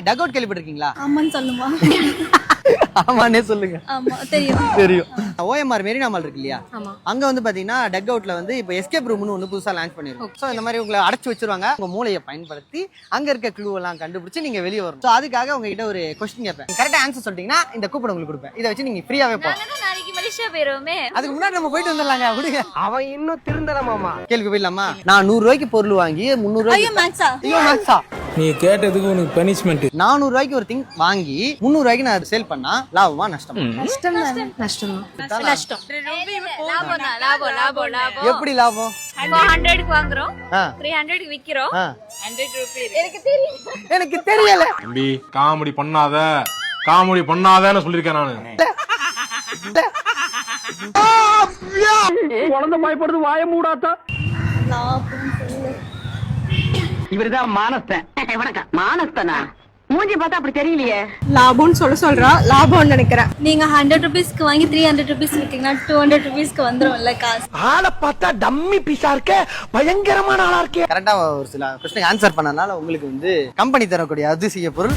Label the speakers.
Speaker 1: Duck out கேள்விப்பட்டிருக்கீங்களா?
Speaker 2: ஆமான்னு சொல்லுமா?
Speaker 1: ஆமானே சொல்லுங்க.
Speaker 2: ஆமா தெரியும்.
Speaker 1: தெரியும். ஓஎம்ஆர் மெரினா மால் இருக்கு இல்லையா?
Speaker 2: ஆமா.
Speaker 1: அங்க வந்து பாத்தீங்கன்னா டக் அவுட்ல வந்து இப்போ எஸ்கேப் ரூம்னு ஒன்னு புதுசா லான்ச் பண்ணிருக்கோம். சோ இந்த மாதிரி உங்களை அடைச்சு வச்சிருவாங்க. உங்க மூளையை பயன்படுத்தி அங்க இருக்க க்ளூ எல்லாம் கண்டுபிடிச்சு நீங்க வெளியே வரணும். சோ அதுக்காக உங்ககிட்ட ஒரு क्वेश्चन கேட்பேன். கரெக்ட்டா ஆன்சர் சொல்லிட்டீங்கன்னா இந்த கூப்பன் உங்களுக்கு கொடுப்பேன். இதை வச்சு நீங்க ஃப்ரீயாவே போலாம்.
Speaker 2: நாளைக்கு மலேசியா போயிரோமே.
Speaker 1: அதுக்கு முன்னாடி நம்ம போயிட்டு வந்துடலாங்க. விடுங்க.
Speaker 3: அவன் இன்னும் திருந்தல மாமா.
Speaker 1: கேள்வி போயிடலாமா? நான் 100 ரூபாய்க்கு பொருள் வாங்கி 300 ரூபாய்க்கு
Speaker 2: ஐயோ மேக்ஸா?
Speaker 1: ஐயோ மேக்ஸா?
Speaker 4: நீ கேட்டதுக்கு உனக்கு பனிஷ்மெண்ட்.
Speaker 1: 400 ரூபாய்க்கு ஒரு திங் வாங்கி 300 ரூபாய்க்கு நான் சேல் பண்ணா லாபமா நஷ்டமா?
Speaker 2: நஷ்டம் தானே. நஷ்டம் தான். நஷ்டம்.
Speaker 5: லாபம் தான். லாபம் லாபம் லாபம்.
Speaker 1: எப்படி லாபம்?
Speaker 5: 400க்கு வாங்குறோம்,
Speaker 1: ஆ.
Speaker 5: 300க்கு விக்கிறோம்.
Speaker 1: ஆ.
Speaker 5: 100 ரூபாய்.
Speaker 1: எனக்கு தெரியல.
Speaker 6: தம்பி காமெடி பண்ணாதன்னு சொல்லிருக்கேன் நானு.
Speaker 3: குழந்தை பயப்படுது, வாய மூடாத்தா. இவருதான் மானஸ்தன். வணக்கம். மானஸ்தனா? மூஞ்சி பார்த்தா அப்படி தெரியலையே.
Speaker 2: லாபம்னு சொல்றா. லாபம்னு நினைக்கிறேன். நீங்க 100 ரூபீஸ்க்கு வாங்கி 300 ரூபீஸ் விக்கீங்கன்னா 200 ரூபீஸ்க்கு வந்துரும்ல காசு.
Speaker 3: ஆளை பார்த்தா டம்மி பீஸா இருக்க, பயங்கரமான ஆளா இருக்கே.
Speaker 1: கரெக்டா ஒரு சில क्वेश्चन ஆன்சர் பண்ணனால உங்களுக்கு வந்து கம்பெனி தரக்கூடிய அதிசய பொருள்